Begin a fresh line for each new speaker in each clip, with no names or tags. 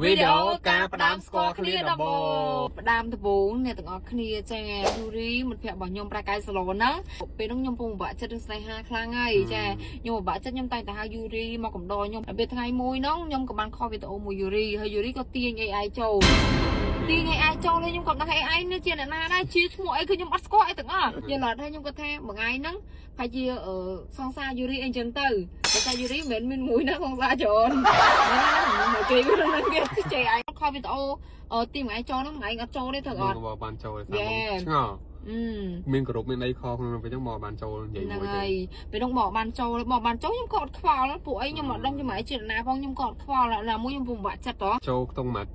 វីដេអូការផ្ដាំស្គាល់គ្នាដំបូង
ផ្ដាំដំបូងអ្នកទាំងអស់គ្នាចាយូរីមិត្តភក្តិរបស់ខ្ញុំប្រែកាយសាឡូនហ្នឹងពេលនោះខ្ញុំពុំពិបាកចិត្តនឹងស្នេហាខ្លាំងហើយចាខ្ញុំពិបាកចិត្តខ្ញុំតែងតែហៅយូរីមកកំដរខ្ញុំពេលថ្ងៃមួយហ្នឹងខ្ញុំក៏បានខលវីដេអូមួយយូរីហើយយូរីក៏ទាញ AI ចូលទាញ AI ចូលហើយខ្ញុំក៏ដឹង AI នេះជាអ្នកណាដែរជាឈ្មោះអីគឺខ្ញុំអត់ស្គាល់អីទាំងអស់យល់អត់ហើយខ្ញុំក៏ថាមួយថ្ងៃហ្នឹងហើយជាសង្សារយូរីអីចឹងទៅតែយូរីមិនមែនមានមួយណាសង្សារច្រើនគេវានឹងគេចេះ AI ខលវីដេអូទីមួយឯងចូលហ្នឹងឯងអត់ចូលទេត្រូវអត់
មកបានចូលទេឆ្ងល់មានគ្រប់មានអីខក្នុងពេលហ្នឹងមកបានចូលនិយាយមួយទេ
ពេលនោះមកបានចូលខ្ញុំក៏អត់ខ្វល់ពួកអីខ្ញុំអត់ដឹងចំណាយជាណាផងខ្ញុំក៏អត់ខ្វល់ណាមួយខ្ញុំពុំបាក់ចិត្តហ៎
ចូលខ្ទង់មួយ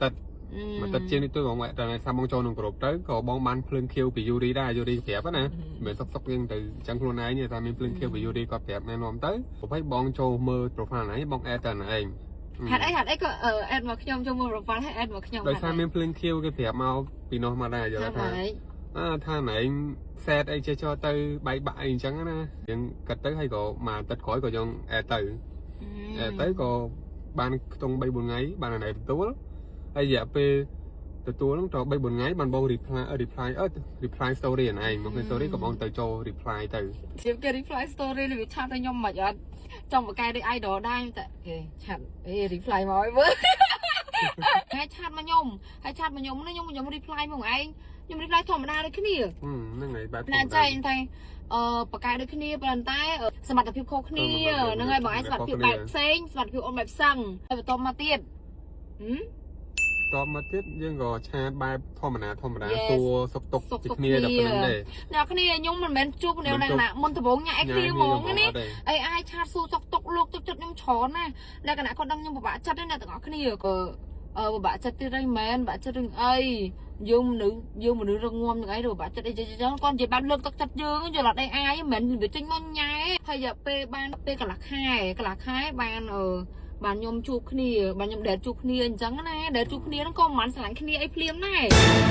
ទឹកជាងនេះទៅបងតែសាបងចូលក្នុងក្រុមទៅក៏បងបានភ្លើងខៀវពីយូរីដែរយូរីប្រាប់ណាមិនសុកយើងទៅចឹងខ្លួនឯងតែមានភ្លើងខៀវពីយូរីគាត់ប្រាប់ណែនាំទៅហើយបងចូលមើល profile ហ្នឹងបងអេតតែឯង
ហេតុអីក៏អេតមកខ្ញុំចូលមើល profile ហើយអេតមកខ្ញុំ
ដោយសារមានភ្លើងខៀវគេប្រាប់មកពីនោះមកដែរយល់ថាថាណែសេតអីចេះចូលទៅបែកបាក់អីអញ្ចឹងណាយើងកាត់ទៅហើយក៏មកទឹកក្រោយក៏យើងអេតទៅក៏បានខ្ទង់ 3-4 ថ្ងៃបានណែទទួលហើយរយៈពេលទទួលហ្នឹងទៅ 3-4 ថ្ងៃបានបង reply story ឯងមក story ក៏បងទៅចូល reply ទៅ
ជាគេ reply story នេះវាឆាតឲ្យខ្ញុំមិនអត់ចង់បកកែដូច idol ដែរតែគេឆាតreply មកឲ្យមើលហើយឆាតមកខ្ញុំហើយឆាតមកខ្ញុំនេះខ្ញុំ reply មកឯងខ្ញុំ reply ធម្មតាដូចគ្នា
ហ្នឹងហើយបែប
តែចែកតែបកកែដូចគ្នាប៉ុន្តែសមត្ថភាពខុសគ្នាហ្នឹងហើយបងឯងសមត្ថភាពបែបផ្សេងសមត្ថភាពអូនបែបសឹងហើយបន្តមកទៀត
តមកទៀតយើងក៏ឆាតបែបធម្មតាសួរសុខទុក្ខពីគ្នាដល់ប៉ុណ្្នឹងទេ
អ្នកគ្នាខ្ញុំមិនមែនជួបគ្នាណាមុនដំបូងញ៉ាក់គ្នាហ្មងនេះអីអាចឆាតសួរសុខទុក្ខលោកទឹកចិត្តខ្ញុំច្រើនណាលក្ខណៈគាត់ដឹងខ្ញុំពិបាកចិត្តណាអ្នកទាំងអស់គ្នាក៏ពិបាកចិត្តទៀតហើយមែនពិបាកចិត្តរឿងអីយើងមនុស្សរងងំនឹងអីពិបាកចិត្តអីចឹងគាត់និយាយបែបលើកទឹកចិត្តយើងយល់អត់អីអាយមិនមែនវាចេញមកញ៉ែហើយរយៈពេលបានពេលកន្លះខែបានខ្ញុំជួបគ្នាបានខ្ញុំដេតជួបគ្នាអញ្ចឹងណាដេតជួបគ្នាហ្នឹងក៏មិនបានស្រឡាញ់គ្នាអីភ្លាមដែរ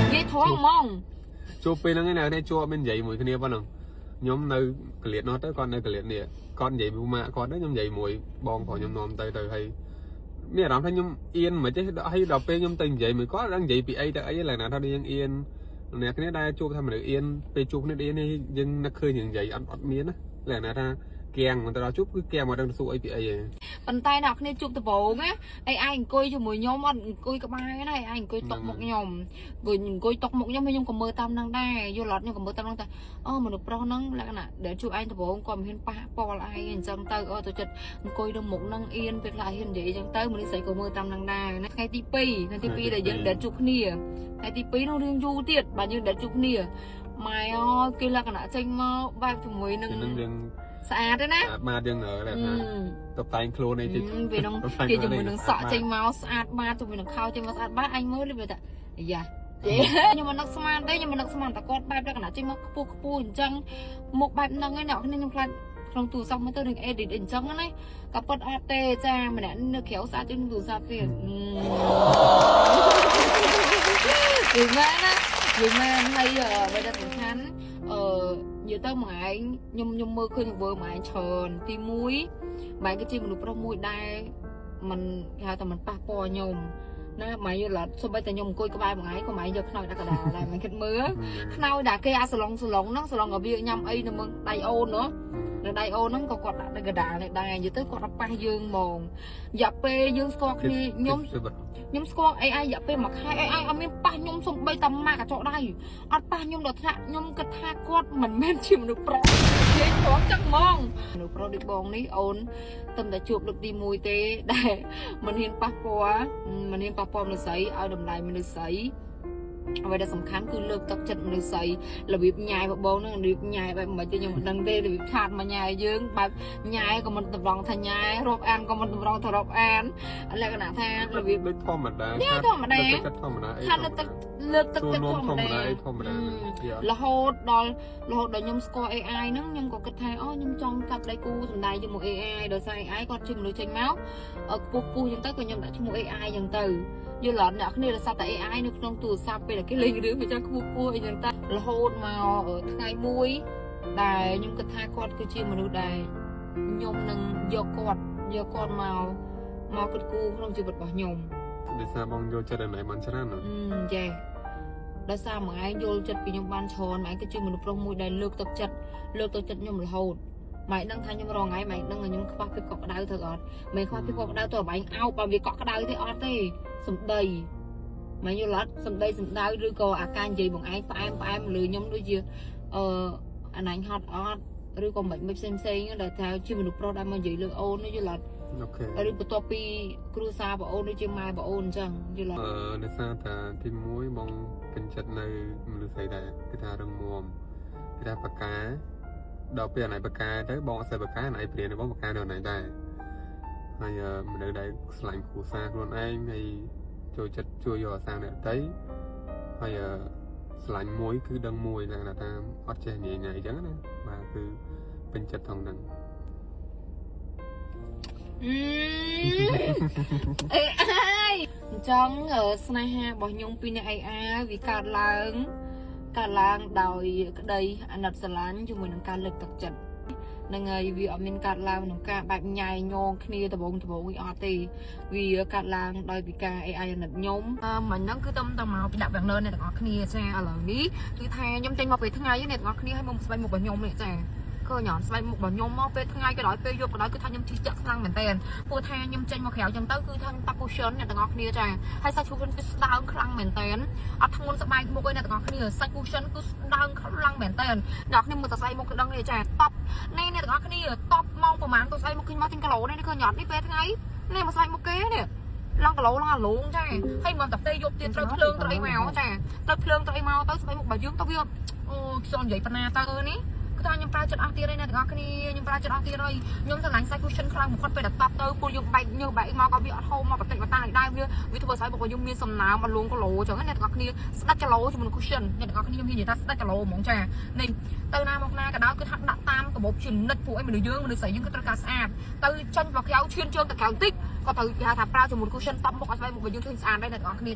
និយាយត្រង់ហ្មង
ជួបពេលហ្នឹងឯងជួបមាននិយាយមួយគ្នាប៉ុណ្ណឹងខ្ញុំនៅកលៀតនោះទៅគាត់នៅកលៀតនេះគាត់និយាយពីម៉ាក់គាត់ទៅខ្ញុំនិយាយមួយបងប្រុសខ្ញុំនាំទៅហើយមានអារម្មណ៍ថាខ្ញុំអៀនមិនចេះហើយដល់ពេលខ្ញុំទៅនិយាយមួយគាត់ដឹងនិយាយពីអីទៅអីឡើយណាថាយើងអៀនអ្នកគ្នាដែរជួបថាមនុស្សអៀនពេលជួបគ្នាអៀននេះយើងនឹកឃើញនិយាយអត់មានណាឡើយណាថាគៀងមិនទៅដល់ជួបគឺគៀងមកដឹងសួរអីពីអីឯង
ប៉ុន្តែអ្នកគ្នាជួបដំបូងណាឯងអង្គុយជាមួយខ្ញុំអត់អង្គុយក្បែរណាឯងអង្គុយតុកមុខខ្ញុំអង្គុយតុកមុខខ្ញុំហើយខ្ញុំក៏មើលតាមហ្នឹងដែរយល់អត់ខ្ញុំក៏មើលតាមហ្នឹងតែមនុស្សប្រុសហ្នឹងលក្ខណៈដែលជួបឯងដំបូងគាត់មិនហ៊ានប៉ះពាល់ឯងអញ្ចឹងទៅទៅចិត្តអង្គុយនៅមុខហ្នឹងអៀនពេលខ្លះហ៊ាននិយាយអញ្ចឹងទៅមនុស្សស្រីក៏មើលតាមហ្នឹងដែរណាថ្ងៃទី2ដែលយើងដែលជួបគ្នាថ្ងៃទី2នោះរឿងយូរទៀតបាទយើងដែលជួបគ្នាម៉ែអើយគេលក្ខណៈចេញមកបែបជាមួយនឹងស្អាតទេណា
បាទយើងថាតបតែងខ្លួនអីតិច
ពេលនោះគេជាមួយនឹងសក់ចេញមកស្អាតបាទជាមួយនឹងខោចេញមកស្អាតបាទអញមើលវាថាយ៉ាខ្ញុំមិននឹកស្មានទេខ្ញុំមិននឹកស្មានតែគាត់បែបលក្ខណៈចេញមកខ្ពស់អញ្ចឹងមុខបែបហ្នឹងឯងអ្នកខ្ញុំខ្លាចក្នុងទូរស័ព្ទមកទៅនឹង edit អញ្ចឹងណាក៏ប៉ិតអត់ទេចាម្នាក់នៅក្រៅស្អាតជាងទូរស័ព្ទទៀតយីមែនណាយីមែនហើយបើតែសំខាន់និយាយទៅមួយឯងខ្ញុំមើលឃើញធ្វើមួយឯងច្រើនទី1ម៉ែគឺជាមនុស្សប្រុសមួយដែរมันហៅថាมันប៉ះពាល់ខ្ញុំណាម៉ែយល់អត់សូម្បីតែខ្ញុំអង្គុយក្បែរមួយឯងក៏ម៉ែយកខ្នើយដាក់កណ្ដាលដែរមិនគិតមើលខ្នើយដាក់គេអាសឡុងហ្នឹងសឡុងក៏វាញ៉ាំអីនៅមើលដៃអូននៅដៃអូនហ្នឹងក៏គាត់ដាក់នៅកណ្ដាលនេះដែរនិយាយទៅគាត់អត់ប៉ះយើងហ្មងរយៈពេលយើងស្គាល់គ្នាខ្ញុំស្គាល់ AI រយៈពេល1ខែ AI អត់មានប៉ះខ្ញុំសំបីតាម៉ាកកញ្ចក់ដៃអត់ប៉ះខ្ញុំដល់ថ្នាក់ខ្ញុំគិតថាគាត់មិនមែនជាមនុស្សប្រុសនិយាយត្រង់ចឹងហ្មងមនុស្សប្រុសដូចបងនេះអូនតែតែជួបលើកទី1ទេដែលមិនហ៊ានប៉ះពាល់មនុស្សស្រីឲ្យតម្លៃមនុស្សស្រីអ្វីដែលសំខាន់គឺលើកទឹកចិត្តមនុស្សស្រីរបៀបញ៉ាយបងហ្នឹងរបៀបញ៉ាយបែបមិនខ្ញុំមិនដឹងទេរបៀបឆាតមកញ៉ាយយើងបែបញ៉ាយក៏មិនតម្រង់ថាញ៉ាយរាប់អានក៏មិនតម្រង់ថារាប់អានលក្ខណៈថារបៀប
ដូចធម្មតា
ធម្មតាថាលើកទឹកចិត្តធម្មតារហូតដល់ខ្ញុំស្គាល់ AI ហ្នឹងខ្ញុំក៏គិតថាខ្ញុំចង់កាប់ដៃគូសំដែងជាមួយ AI ដោយសារ AI គាត់ជាមនុស្សចេញមកខ្ពស់អញ្ចឹងទៅក៏ខ្ញុំដាក់ឈ្មោះ AI អញ្ចឹងទៅយល់អត់អ្នកគ្នារសារតែ AI នៅក្នុងទូរស័ព្ទពេលគេលេងរឿងវាចឹងខ្ពស់អីចឹងទៅរហូតមកថ្ងៃមួយដែលខ្ញុំគិតថាគាត់គឺជាមនុស្សដែលខ្ញុំនឹងយកគាត់មកគិតគូរក្នុងជីវិតរបស់ខ្ញុំ
ប để sao bong vô chơi này mình chán rồi
ចេះដោយសារមួយឯងយល់ចិត្តពីខ្ញុំបានច្រើនម៉ែគឺជាមនុស្សប្រុសមួយដែលលើកទឹកចិត្តខ្ញុំរហូតម៉ែដឹងថាខ្ញុំរងថ្ងៃម៉ែដឹងថាខ្ញុំខ្វះភាពកក់ក្ដៅទៅអត់មិនខ្វះភាពកក់ក្ដៅទៅបែងអោបបើវាកក់ក្ដៅទេអត់ទេសំដីម៉ែយល់អត់សំដីសំដៅឬក៏អាការនិយាយបងឯងផ្អែមលើខ្ញុំដូចជាអាណាញ់ហត់អត់ឬក៏មិនផ្សេងដែលថាជាមនុស្សប្រុសដែលមកនិយាយលើអូនយល់អត់
ok
ឬបន្ទាប់ពីគ្រួសារបងអូនដូចជាម៉ែបងអូនអញ្ចឹងយល់អត់
để sao ta thì muối bong bên chật này mình thấy đây cái thà rừng muồm cái thà bạc cá đầu tiên này bạc cá tới bong sẽ bạc cá này tiền này bong bạc cá đầu này đây hay mình ở đây lạnh củ sa luôn anh hay trôi chật trôi vào sang này thấy hay lạnh muối cứ đâm muối là ta ót che nhẹ nhảy trắng này mà cứ bên chật thòng đằng អេអាយអញ្ចឹងស្នេហារបស់ខ្ញុំពីអ្នកឯអាវាកើតឡើងដោយក្តីអាណិតស្រឡាញ់ជាមួយនឹងការលើកទឹកចិត្តនឹងហើយវាអត់មានកើតឡើងក្នុងការបែបញ៉ៃញងគ្នាដបងវាអត់ទេវាកើតឡើងដោយពីការឯអាយអាណិតខ្ញុំមិនហ្នឹងគឺតំមកពីដាក់វាំងនើអ្នកទាំងអស់គ្នាចាឥឡូវនេះគឺថាខ្ញុំចេញមកពេលថ្ងៃអ្នកទាំងអស់គ្នាឲ្យមកស្បែកមុខរបស់ខ្ញុំនេះចាឃើញអត់ស្បែកមុខរបស់ខ្ញុំមកពេលថ្ងៃក៏ដោយពេលយប់ក៏ដោយគឺថាខ្ញុំជិះចាក់ខ្លាំងមែនតើព្រោះថាខ្ញុំចេញមកក្រៅចឹងទៅគឺថាតាក់ cushion អ្នកទាំងអស់គ្នាចាហើយសាច់ cushion គឺស្ដើងខ្លាំងមែនតើអត់ធ្ងន់ស្បែកមុខឯអ្នកទាំងអស់គ្នាសាច់ cushion គឺស្ដើងខ្លាំងមែនតើអ្នកគ្នាមើលតែស្បែកមុខគឺដឹងទេចាតបនេះអ្នកទាំងអស់គ្នាតបមកប្រហែលទៅស្បែកមុខខ្ញុំមកទិញគីឡូនេះឃើញអត់នេះពេលថ្ងៃនេះមកស្បែកមុខគេនេះឡងគីឡូឡងអាលងចាហើយមិនតែពេលយប់ទៀតត្រូវភ្លើងត្រូវអីមកចាត្រូវភ្លើងត្រូវអីមកទៅស្បែកមុខរបស់យើងទៅវាអូខ្ញុំនិយាយប៉ុណ្ណាទៅនេះគឺថាខ្ញុំប្រើចិត្តអស់ទៀតហើយអ្នកទាំងអស់គ្នាខ្ញុំប្រើចិត្តអស់ទៀតហើយខ្ញុំស្រឡាញ់សាច់ cushion ខ្លាំងបំផុតពេលដល់តបទៅពួកយើងបែកញើសបែកមកក៏វាអត់ហូរមកបន្តិចបន្តួចដែរវាធ្វើឲ្យស្បែករបស់យើងមានសំណើមអលួងគីឡូអញ្ចឹងអ្នកទាំងអស់គ្នាស្ដាច់គីឡូជាមួយ cushion អ្នកទាំងអស់គ្នាខ្ញុំនិយាយថាស្ដាច់គីឡូហ្មងចានេះទៅណាមកណាក៏ដោយគឺថាដាក់តាមកាបូបជានិច្ចពួកឯងមនុស្សស្រីយើងគឺត្រូវការស្អាតទៅចាញ់មកក្រៅឈឿនជើងទៅក្រៅបន្តិចក៏ត្រូវគេហៅថាប្រើជាមួយ cushion តបមុខឲ្យស្បែកមុខរបស់យើងឃើញស្អាតដែរអ្នកទាំងអស់គ្នា